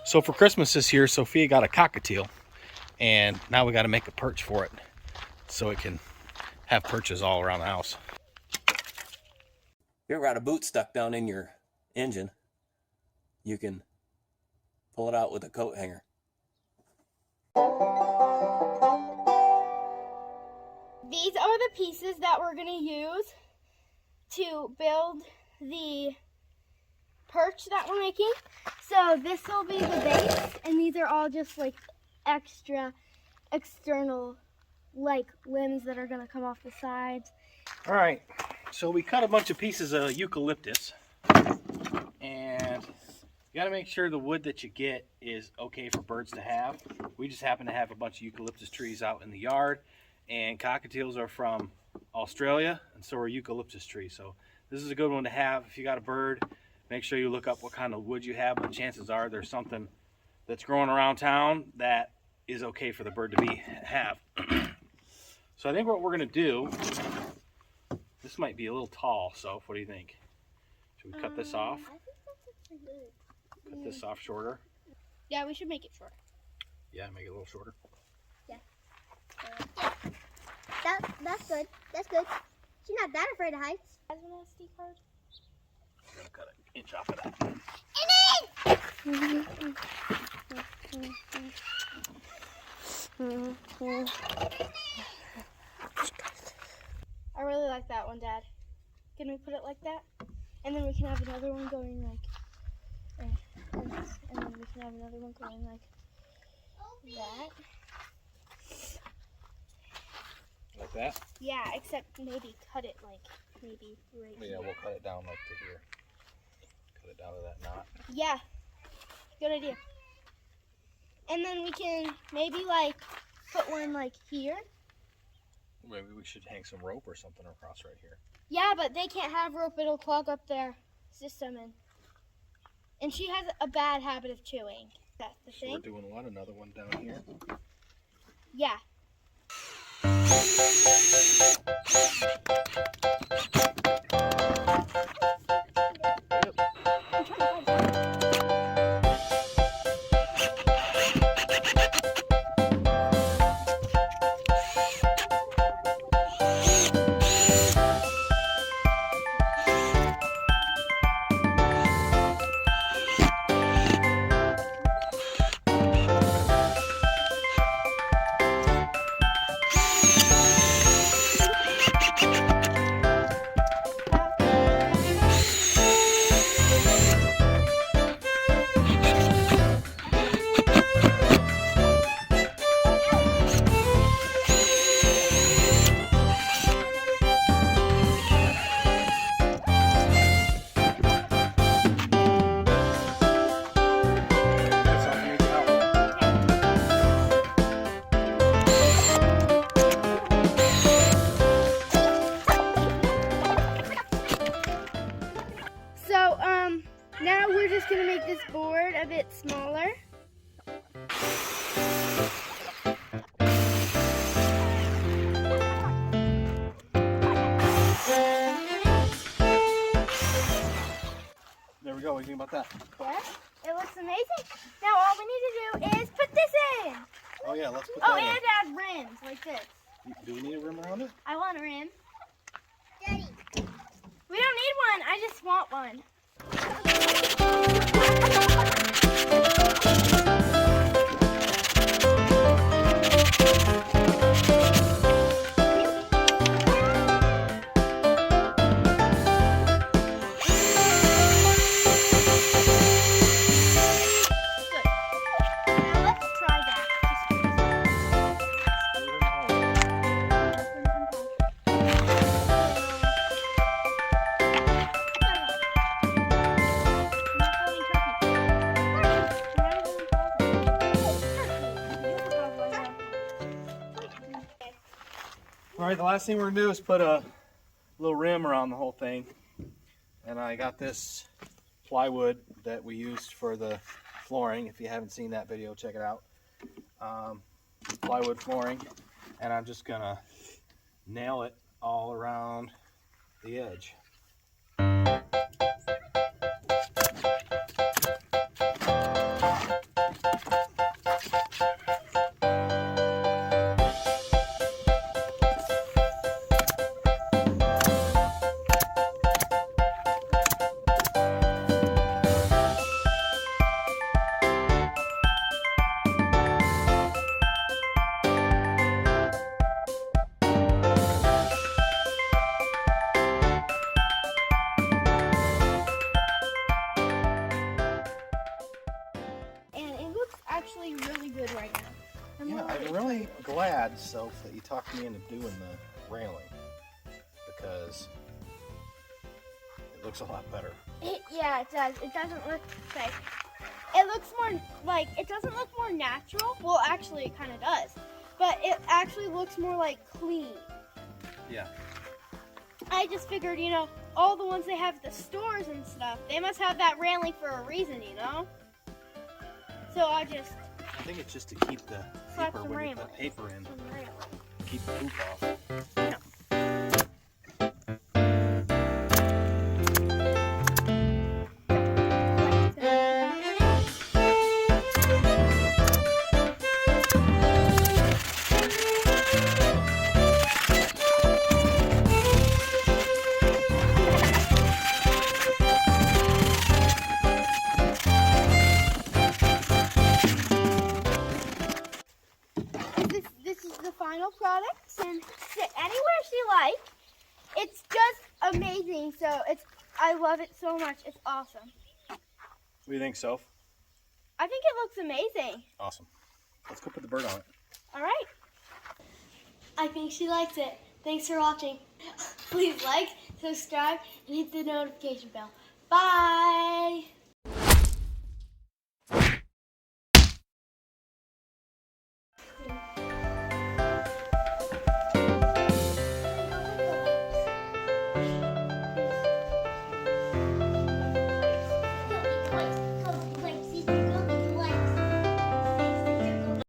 So for Christmas this year, Sophia got a cockatiel, and now we got to make a perch for it so it can have perches all around the house. If you ever got a boot stuck down in your engine, you can pull it out with a coat hanger. These are the pieces that we're going to use to build the perch that we're making. So this will be the base, and these are all just like external like limbs that are going to come off the sides. All right, so we cut a bunch of pieces of eucalyptus, and you got to make sure the wood that you get is okay for birds to have. We just happen to have a bunch of eucalyptus trees out in the yard, and cockatiels are from Australia, and so are eucalyptus trees. So this is a good one to have if you got a bird. Make sure you look up what kind of wood you have, but chances are there's something that's growing around town that is okay for the bird to have. So I think what we're gonna do, this might be a little tall, so what do you think? Should we cut this off? I think that's actually good. Cut this off shorter? Yeah, we should make it short. Yeah, make it a little shorter. Yeah. That's good. That's good. She's not that afraid of heights. Has an SD card? I'm gonna cut an inch off of that. I really like that one, Dad. Can we put it like that? And then we can have another one going like, and then we can have another one going like that. Like that? Yeah, except maybe cut it like maybe right Yeah, here. we'll cut it down like to here. Cut it down to that knot. Yeah, good idea. And then we can maybe like put one like here. Maybe we should hang some rope or something across right here. Yeah, but they can't have rope. It'll clog up their system. And she has a bad habit of chewing. That's the So thing. we're doing what? Another one down here? Yeah. Now we're just gonna make this board a bit smaller. There we go. What do you think about that? Yeah, it looks amazing. Now all we need to do is put this in. Oh yeah, let's put Oh, that and add rims like this. in. Do we need a rim around it? I want a rim. Daddy. We don't need one. I just want one. All right, the last thing we're gonna do is put a little rim around the whole thing. And I got this plywood that we used for the flooring. If you haven't seen that video, check it out. Plywood flooring. And I'm just gonna nail it all around the edge. actually really good right now. Yeah, I'm really glad, Soph, that you talked me into doing the railing, because it looks a lot better. Yeah, it does. It doesn't look like, it looks more like, it doesn't look more natural. Well, actually it kind of does, but it actually looks more like clean. Yeah. I just figured, you know, all the ones they have at the stores and stuff, they must have that railing for a reason, you know? So I think it's just to keep the slap paper, some when you railing. put paper in, Some railing. keep the poop off. This is the final product, and sit anywhere she likes. It's just amazing. So I love it so much. It's awesome. What do you think, Soph? I think it looks amazing. Awesome. Let's go put the bird on it. All right. I think she likes it. Thanks for watching. Please like, subscribe, and hit the notification bell. Bye!